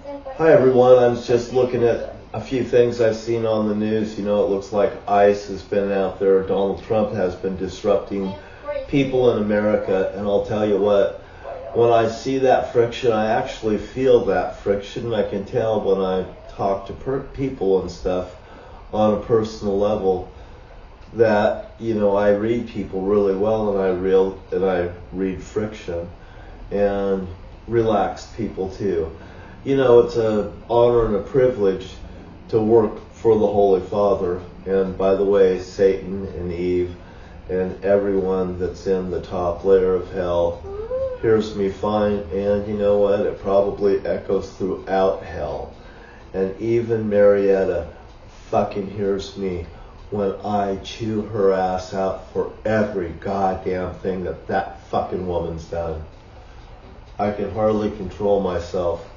Hi everyone, I'm just looking at a few things I've seen on the news. You know, it looks like ICE has been out there. Donald Trump has been disrupting people in America. And I'll tell you what, when I see that friction, I actually feel that friction. I can tell when I talk to people and stuff on a personal level that, you know, I read people really well, and I read friction and relaxed people too. You know, it's an honor and a privilege to work for the Holy Father. And by the way, Satan and Eve and everyone that's in the top layer of hell hears me fine. And you know what? It probably echoes throughout hell. And even Marietta fucking hears me when I chew her ass out for every goddamn thing that fucking woman's done. I can hardly control myself.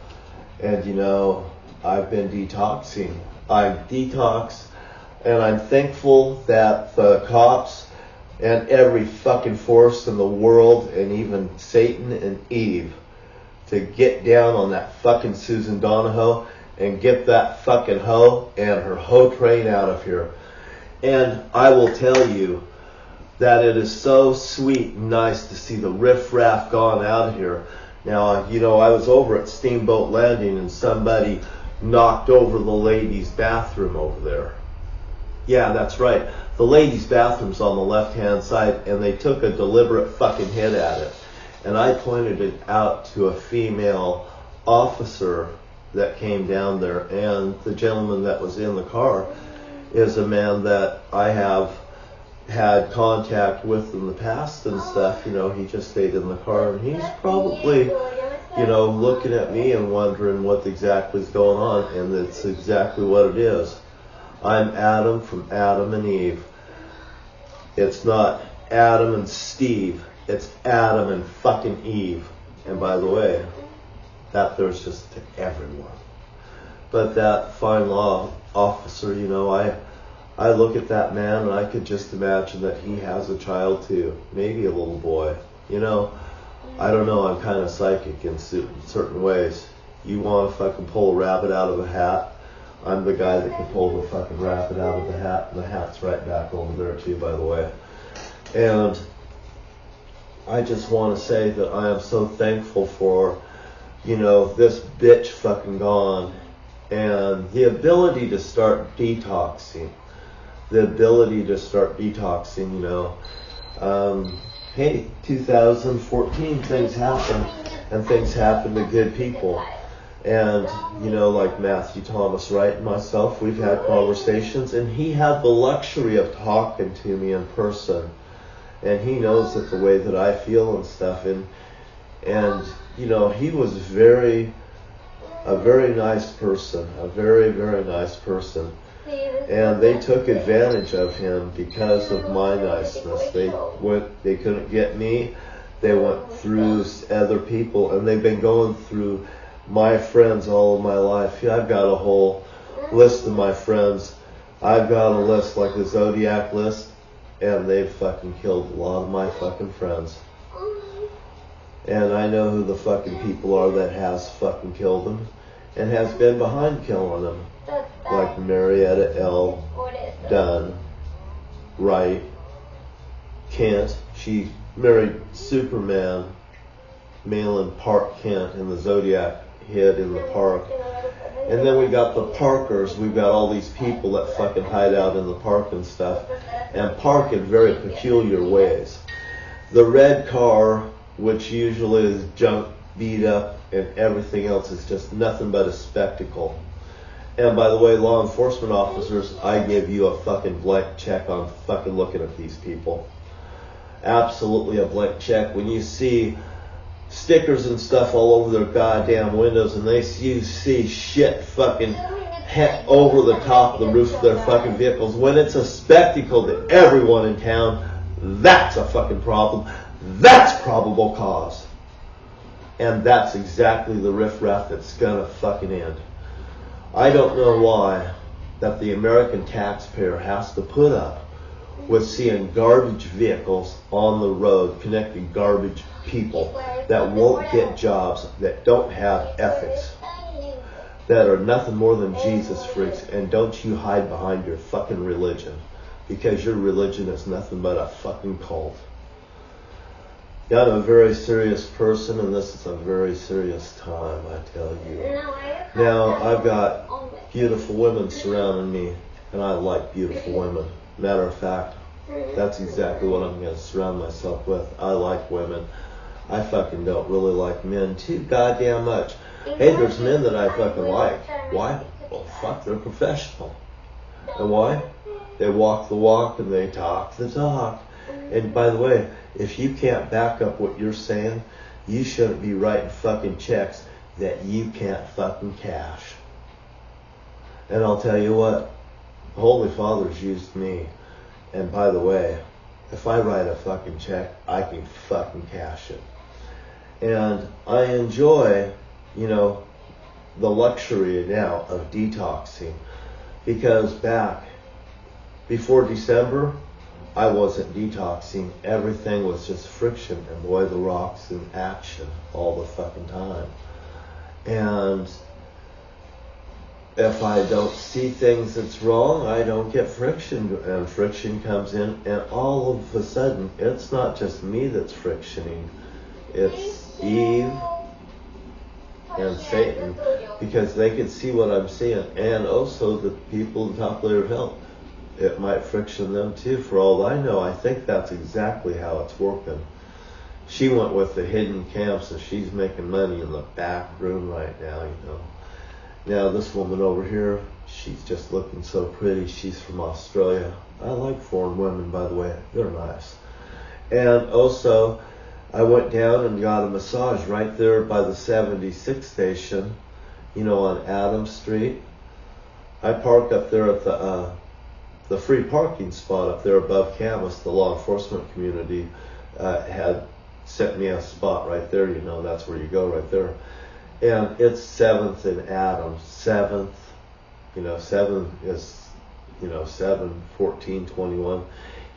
And you know, I've been detoxing. I'm detoxed, and I'm thankful that the cops and every fucking force in the world, and even Satan and Eve, to get down on that fucking Susan Donahoe and get that fucking hoe and her hoe train out of here. And I will tell you that it is so sweet and nice to see the riffraff gone out of here. Now, you know, I was over at Steamboat Landing and somebody knocked over the ladies' bathroom over there. Yeah, that's right. The ladies' bathroom's on the left-hand side, and they took a deliberate fucking hit at it. And I pointed it out to a female officer that came down there, and the gentleman that was in the car is a man that I have had contact with in the past and stuff. You know, he just stayed in the car, and he's probably, you know, looking at me and wondering what exactly is going on, and it's exactly what it is. I'm Adam from Adam and Eve. It's not Adam and Steve, it's Adam and fucking Eve. And by the way, that there's just to everyone. But that fine law officer, you know, I look at that man and I could just imagine that he has a child too, maybe a little boy. You know, I don't know, I'm kind of psychic in certain ways. You want to fucking pull a rabbit out of a hat, I'm the guy that can pull the fucking rabbit out of the hat, and the hat's right back over there too, by the way. And I just want to say that I am so thankful for, you know, this bitch fucking gone, and the ability to start detoxing. You know. Hey, 2014, things happen, and things happen to good people. And, you know, like Matthew Thomas Wright and myself, we've had conversations, and he had the luxury of talking to me in person. And he knows that the way that I feel and stuff. And you know, he was a very nice person, a very, very nice person. And they took advantage of him because of my niceness. They couldn't get me. They went through other people, and they've been going through my friends all of my life. Yeah, I've got a whole list of my friends. I've got a list like the Zodiac list, and they've fucking killed a lot of my fucking friends. And I know who the fucking people are that has fucking killed them and has been behind killing them. Like Marietta L. Dunn, Wright, Kent. She married Superman, Malin Park Kent, in the Zodiac hid in the park. And then we got the Parkers. We've got all these people that fucking hide out in the park and stuff, and park in very peculiar ways. The red car, which usually is junk, beat up, and everything else, is just nothing but a spectacle. And by the way, law enforcement officers, I give you a fucking blank check on fucking looking at these people. Absolutely a blank check. When you see stickers and stuff all over their goddamn windows, and you see shit fucking over the top of the roof of their fucking vehicles, when it's a spectacle to everyone in town, that's a fucking problem. That's probable cause. And that's exactly the riffraff that's gonna fucking end. I don't know why that the American taxpayer has to put up with seeing garbage vehicles on the road connecting garbage people that won't get jobs, that don't have ethics. that are nothing more than Jesus freaks, and don't you hide behind your fucking religion, because your religion is nothing but a fucking cult. Yeah, I'm a very serious person, and this is a very serious time, I tell you. Now, I've got beautiful women surrounding me, and I like beautiful women. Matter of fact, that's exactly what I'm going to surround myself with. I like women. I fucking don't really like men too goddamn much. Hey, there's men that I fucking like. Why? Well, fuck, they're professional. And why? They walk the walk and they talk the talk. And by the way, if you can't back up what you're saying, you shouldn't be writing fucking checks that you can't fucking cash. And I'll tell you what, the Holy Father's used me. And by the way, if I write a fucking check, I can fucking cash it. And I enjoy, you know, the luxury now of detoxing, because back before December, I wasn't detoxing. Everything was just friction, and boy, the rock's in action all the fucking time. And if I don't see things that's wrong, I don't get friction, and friction comes in, and all of a sudden, it's not just me that's frictioning, it's Eve and Satan, because they can see what I'm seeing, and also the people in the top layer of hell. It might friction them too, for all I know. I think that's exactly how it's working. She went with the hidden camps, and she's making money in the back room right now, you know. Now this woman over here, she's just looking so pretty. She's from Australia. I like foreign women, by the way. They're nice. And also, I went down and got a massage right there by the 76 station, you know, on Adams Street. I parked up there at the free parking spot up there above Camas. The law enforcement community had sent me a spot right there. You know, that's where you go right there. And it's 7th and Adams. 7th, you know, 7 is, you know, 7, 14, 21.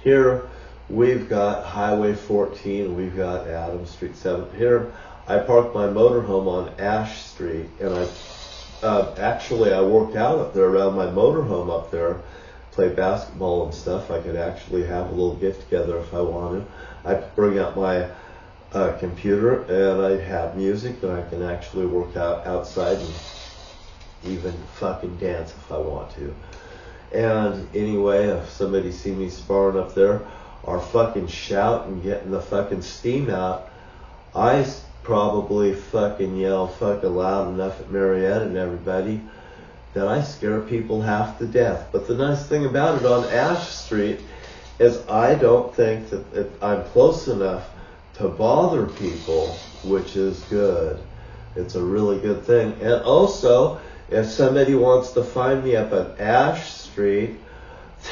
Here we've got Highway 14. We've got Adams Street 7. Here I parked my motorhome on Ash Street, and I work out up there around my motorhome up there. Play basketball and stuff. I could actually have a little get together if I wanted. I bring out my computer, and I have music, and I can actually work out outside and even fucking dance if I want to. And anyway, if somebody see me sparring up there or fucking shout and getting the fucking steam out, I probably fucking yell fucking loud enough at Marietta and everybody that I scare people half to death. But the nice thing about it on Ash Street is I don't think that I'm close enough to bother people, which is good. It's a really good thing. And also, if somebody wants to find me up at Ash Street,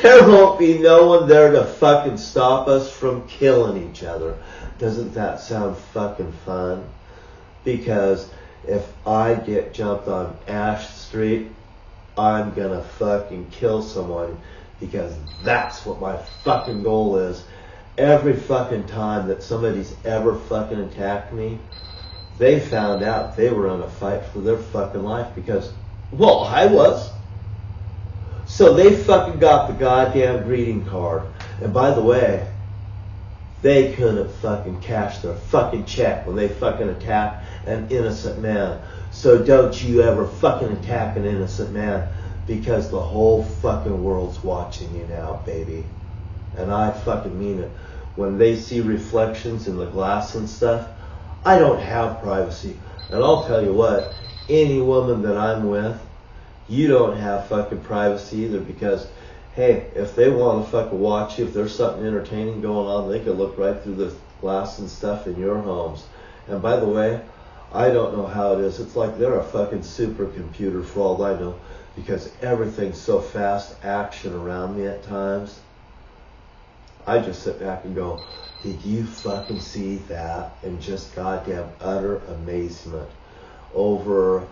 there won't be no one there to fucking stop us from killing each other. Doesn't that sound fucking fun? Because if I get jumped on Ash Street, I'm gonna fucking kill someone, because that's what my fucking goal is. Every fucking time that somebody's ever fucking attacked me, they found out they were in a fight for their fucking life, because, well, I was. So they fucking got the goddamn greeting card. And by the way, they couldn't fucking cash their fucking check when they fucking attack an innocent man. So don't you ever fucking attack an innocent man, because the whole fucking world's watching you now, baby. And I fucking mean it. When they see reflections in the glass and stuff, I don't have privacy. And I'll tell you what, any woman that I'm with, you don't have fucking privacy either, because, hey, if they want to fucking watch you, if there's something entertaining going on, they can look right through the glass and stuff in your homes. And by the way, I don't know how it is. It's like they're a fucking supercomputer for all I know, because everything's so fast action around me at times. I just sit back and go, did you fucking see that? And just goddamn utter amazement over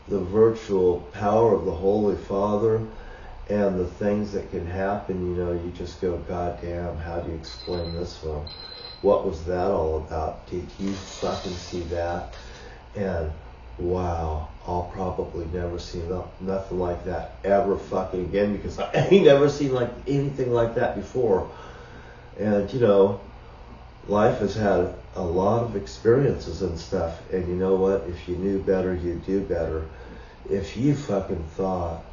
the virtual power of the Holy Father and the things that can happen. You know, you just go, goddamn, how do you explain this one? What was that all about? Did you fucking see that? And wow, I'll probably never see nothing like that ever fucking again, because I ain't never seen like anything like that before. And you know, life has had a lot of experiences and stuff, and you know what, if you knew better, you'd do better. If you fucking thought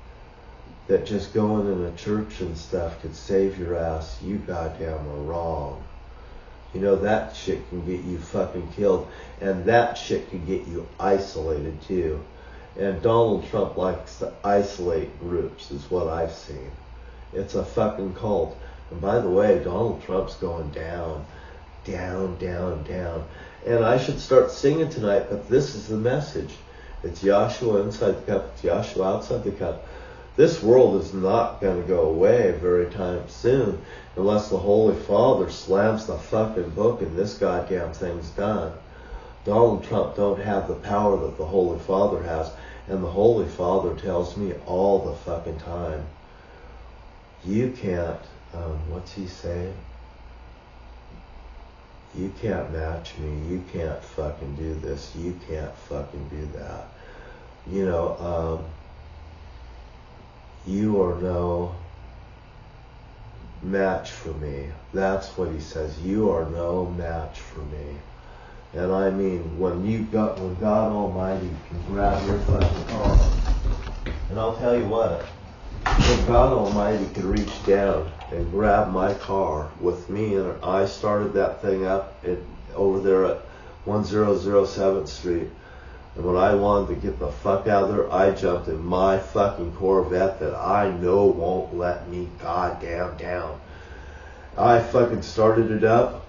that just going in a church and stuff could save your ass, you goddamn are wrong. You know, that shit can get you fucking killed, and that shit can get you isolated too. And Donald Trump likes to isolate groups, is what I've seen. It's a fucking cult. And by the way, Donald Trump's going down, down, down, down. And I should start singing tonight, but this is the message. It's Yahshua inside the cup, it's Yahshua outside the cup. This world is not going to go away very time soon unless the Holy Father slams the fucking book and this goddamn thing's done. Donald Trump don't have the power that the Holy Father has, and the Holy Father tells me all the fucking time, you can't, what's he say? You can't match me, you can't fucking do this, you can't fucking do that. You know, you are no match for me. That's what he says. You are no match for me. And I mean, when God Almighty can grab your fucking car, and I'll tell you what, when God Almighty could reach down and grab my car with me, and I started that thing up over there at 1007th Street, and when I wanted to get the fuck out of there, I jumped in my fucking Corvette that I know won't let me goddamn down. I fucking started it up,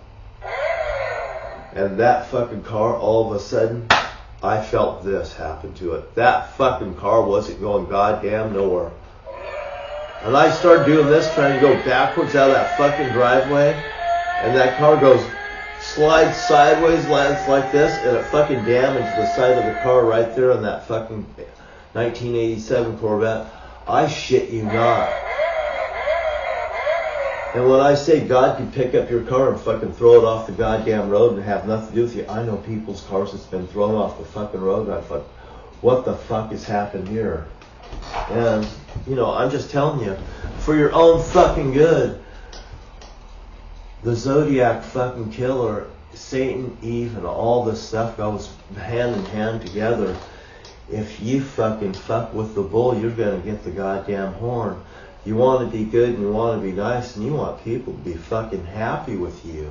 and that fucking car, all of a sudden, I felt this happen to it. That fucking car wasn't going goddamn nowhere. And I started doing this, trying to go backwards out of that fucking driveway, and that car slides sideways, lands like this, and it fucking damaged the side of the car right there on that fucking 1987 Corvette. I shit you not. And when I say God can pick up your car and fucking throw it off the goddamn road and have nothing to do with you, I know people's cars that's been thrown off the fucking road, and I thought, what the fuck has happened here? And, you know, I'm just telling you, for your own fucking good, the Zodiac fucking killer, Satan, Eve, and all this stuff goes hand in hand together. If you fucking fuck with the bull, you're going to get the goddamn horn. You want to be good and you want to be nice and you want people to be fucking happy with you.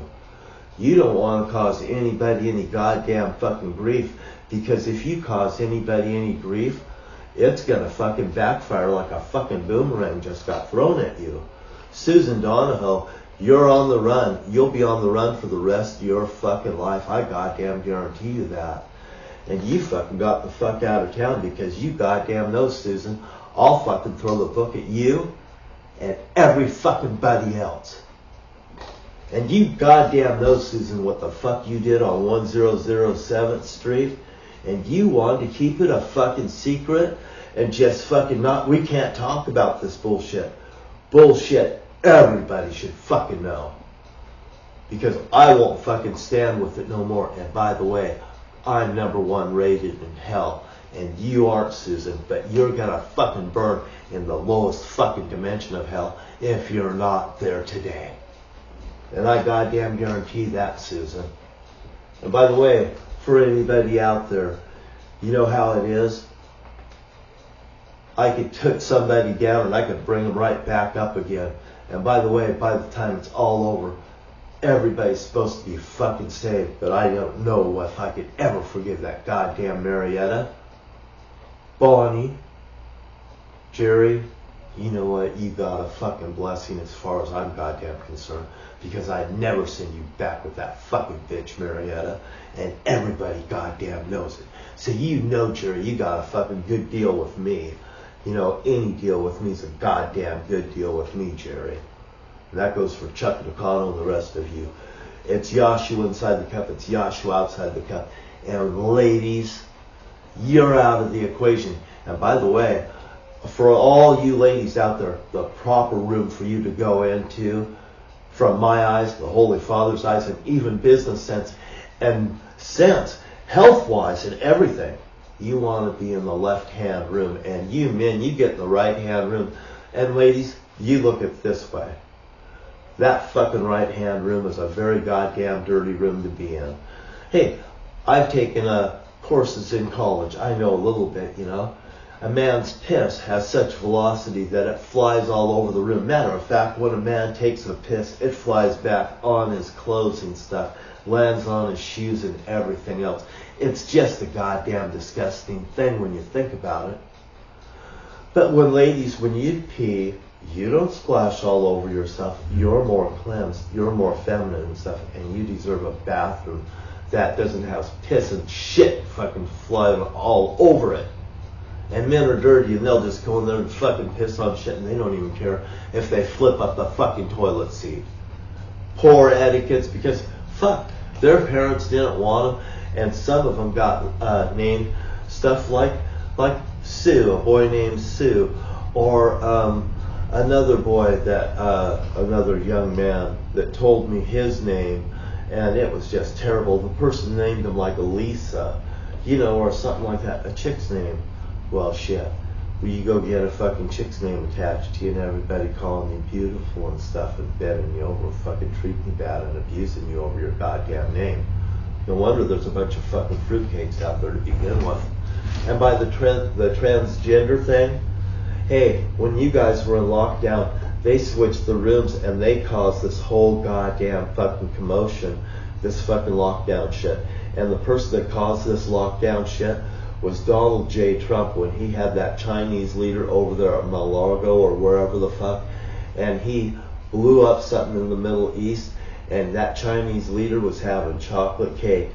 You don't want to cause anybody any goddamn fucking grief, because if you cause anybody any grief, it's going to fucking backfire like a fucking boomerang just got thrown at you. Susan Donahoe, you're on the run. You'll be on the run for the rest of your fucking life. I goddamn guarantee you that. And you fucking got the fuck out of town, because you goddamn know, Susan, I'll fucking throw the book at you and every fucking buddy else. And you goddamn know, Susan, what the fuck you did on 1007th Street. And you wanted to keep it a fucking secret and just fucking we can't talk about this bullshit. Bullshit. Everybody should fucking know. Because I won't fucking stand with it no more. And by the way, I'm #1 rated in hell. And you aren't, Susan, but you're gonna fucking burn in the lowest fucking dimension of hell if you're not there today. And I goddamn guarantee that, Susan. And by the way, for anybody out there, you know how it is? I could take somebody down and I could bring them right back up again. And by the way, by the time it's all over, everybody's supposed to be fucking saved. But I don't know if I could ever forgive that goddamn Marietta, Bonnie, Jerry. You know what? You got a fucking blessing as far as I'm goddamn concerned, because I'd never send you back with that fucking bitch Marietta, and everybody goddamn knows it. So you know, Jerry, you got a fucking good deal with me. You know, any deal with me is a goddamn good deal with me, Jerry. And that goes for Chuck Nakano and the rest of you. It's Yahshua inside the cup. It's Yahshua outside the cup. And ladies, you're out of the equation. And by the way, for all you ladies out there, the proper room for you to go into, from my eyes, the Holy Father's eyes, and even business sense, and sense, health-wise and everything, you want to be in the left-hand room. And you men, you get in the right-hand room. And ladies, you look at it this way. That fucking right-hand room is a very goddamn dirty room to be in. Hey, I've taken courses in college. I know a little bit, you know. A man's piss has such velocity that it flies all over the room. Matter of fact, when a man takes a piss, it flies back on his clothes and stuff, lands on his shoes and everything else. It's just a goddamn disgusting thing when you think about it. But ladies, when you pee, you don't splash all over yourself. You're more cleansed. You're more feminine and stuff. And you deserve a bathroom that doesn't have piss and shit fucking flying all over it. And men are dirty and they'll just go in there and fucking piss on shit and they don't even care if they flip up the fucking toilet seat. Poor etiquettes, because fuck, their parents didn't want them, and some of them got named stuff like Sue, a boy named Sue, or another boy that another young man that told me his name, and it was just terrible. The person named him like Elisa, you know, or something like that, a chick's name. Well, shit. Well, you go get a fucking chick's name attached to you and everybody calling you beautiful and stuff and bending you over, fucking treating you bad and abusing you over your goddamn name. No wonder there's a bunch of fucking fruitcakes out there to begin with. And by the transgender thing, hey, when you guys were in lockdown, they switched the rooms and they caused this whole goddamn fucking commotion, this fucking lockdown shit. And the person that caused this lockdown shit was Donald J. Trump when he had that Chinese leader over there at Mar-a-Lago or wherever the fuck, and he blew up something in the Middle East, and that Chinese leader was having chocolate cake,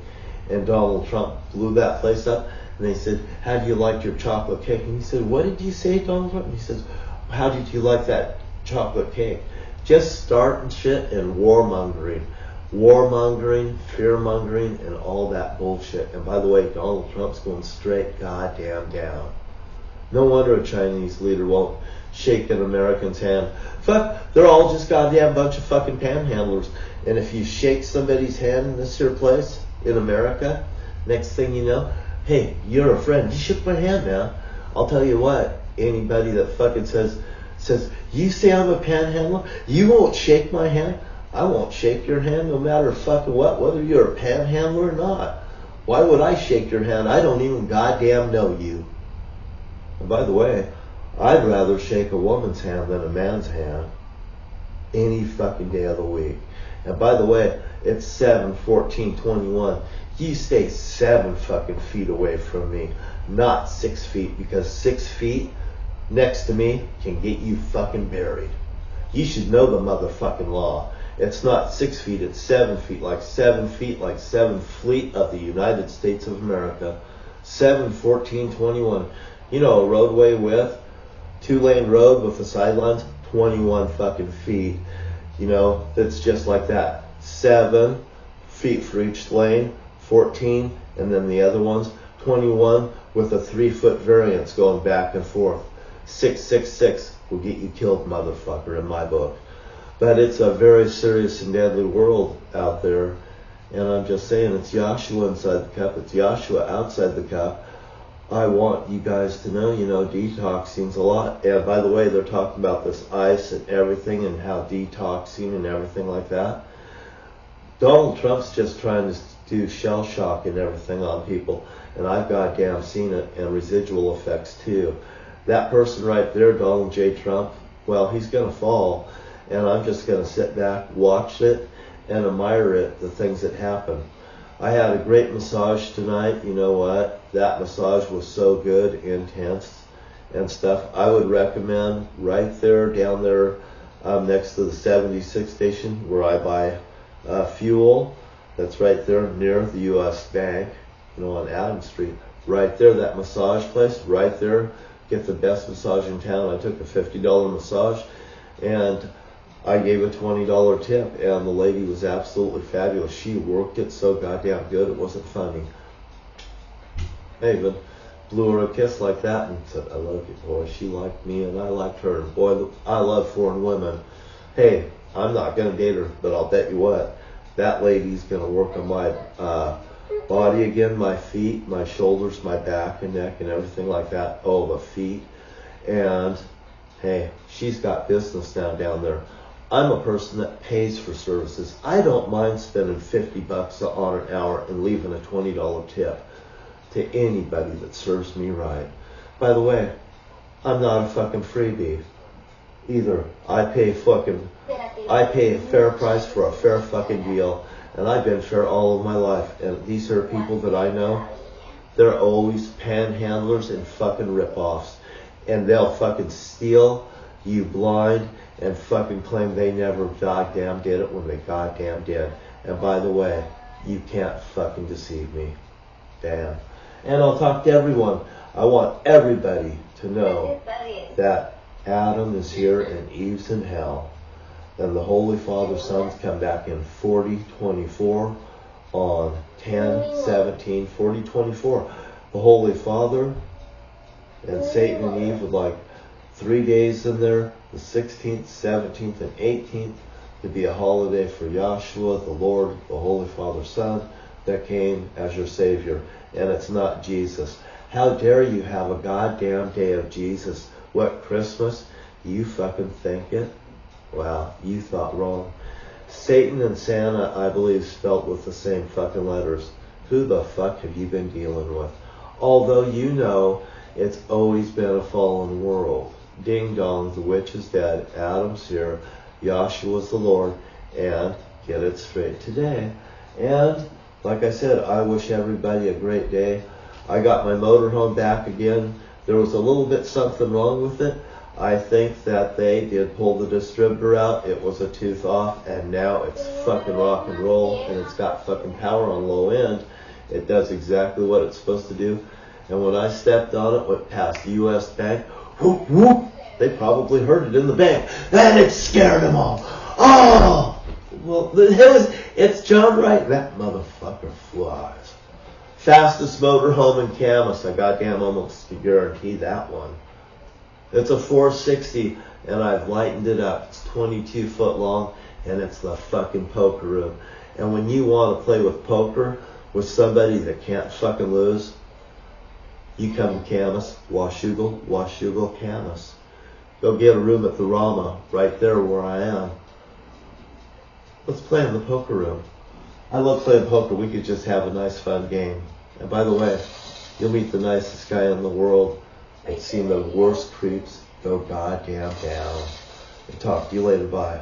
and Donald Trump blew that place up, and they said, how do you like your chocolate cake? And he said, what did you say, Donald Trump? And he says, how did you like that chocolate cake? Just starting shit and warmongering, fear-mongering, and all that bullshit. And by the way, Donald Trump's going straight goddamn down. No wonder a Chinese leader won't shake an American's hand. Fuck, they're all just goddamn bunch of fucking panhandlers. And if you shake somebody's hand in this here place, in America, next thing you know, hey, you're a friend. You shook my hand now. I'll tell you what, anybody that fucking says, you say I'm a panhandler, you won't shake my hand? I won't shake your hand no matter fucking what, whether you're a panhandler or not. Why would I shake your hand? I don't even goddamn know you. And by the way, I'd rather shake a woman's hand than a man's hand any fucking day of the week. And by the way, it's 7/14/21. You stay 7 fucking feet away from me, not 6 feet, because 6 feet next to me can get you fucking buried. You should know the motherfucking law. It's not 6 feet, it's 7 feet, like 7 feet, like 7th Fleet of the United States of America. 7/14/21. You know, a roadway width, 2-lane road with the sidelines, 21 fucking feet. You know, it's just like that. 7 feet for each lane, 14, and then the other ones, 21 with a 3-foot variance going back and forth. 666 will get you killed, motherfucker, in my book. But it's a very serious and deadly world out there. And I'm just saying, it's Joshua inside the cup. It's Joshua outside the cup. I want you guys to know, you know, detoxing's a lot. And by the way, they're talking about this ice and everything and how detoxing and everything like that. Donald Trump's just trying to do shell shock and everything on people. And I've goddamn seen it, and residual effects too. That person right there, Donald J. Trump, well, he's going to fall. And I'm just going to sit back, watch it, and admire it, the things that happen. I had a great massage tonight. You know what? That massage was so good, intense and stuff. I would recommend right there, down there, next to the 76 station where I buy fuel. That's right there near the U.S. Bank, you know, on Adams Street. Right there, that massage place, right there. Get the best massage in town. I took a $50 massage, and I gave a $20 tip, and the lady was absolutely fabulous. She worked it so goddamn good, it wasn't funny. I even blew her a kiss like that and said, I love you, boy. She liked me, and I liked her. And boy, I love foreign women. Hey, I'm not going to date her, but I'll bet you what, that lady's going to work on my body again, my feet, my shoulders, my back and neck and everything like that. Oh, the feet. And hey, she's got business now down there. I'm a person that pays for services. I don't mind spending $50 on an hour and leaving a $20 tip to anybody that serves me right. By the way, I'm not a fucking freebie either. I pay a fair price for a fair fucking deal, and I've been fair all of my life. And these are people that I know. They're always panhandlers and fucking ripoffs, and they'll fucking steal you blind and fucking claim they never goddamn did it when they goddamn did. And by the way, you can't fucking deceive me. Damn. And I'll talk to everyone. I want everybody to know that Adam is here and Eve's in hell. And the Holy Father Son's come back in 4024 on 10/17, 4024. The Holy Father and Satan and Eve with like 3 days in there, the 16th, 17th, and 18th, to be a holiday for Yahshua, the Lord, the Holy Father Son, that came as your Savior. And it's not Jesus. How dare you have a goddamn day of Jesus? What, Christmas? You fucking think it? Wow, you thought wrong. Satan and Santa, I believe, spelt with the same fucking letters. Who the fuck have you been dealing with? Although you know it's always been a fallen world. Ding dong, the witch is dead, Adam's here, Yahshua's the Lord, and get it straight today. And like I said, I wish everybody a great day. I got my motorhome back again. There was a little bit something wrong with it. I think that they did pull the distributor out. It was a tooth off, and now it's fucking rock and roll, and it's got fucking power on low end. It does exactly what it's supposed to do. And when I stepped on it, went past the U.S. Bank, whoop, whoop, they probably heard it in the bank, and it scared them all. Oh! Well, it's John Wright. That motherfucker flies. Fastest motorhome in Camas. I goddamn almost guarantee that one. It's a 460, and I've lightened it up. It's 22 foot long, and it's the fucking poker room. And when you want to play with poker with somebody that can't fucking lose, you come to Camas, Washougal, Camas. Go get a room at the Rama, right there where I am. Let's play in the poker room. I love playing poker. We could just have a nice, fun game. And by the way, you'll meet the nicest guy in the world. I've seen the worst creeps go goddamn down. And talk to you later. Bye.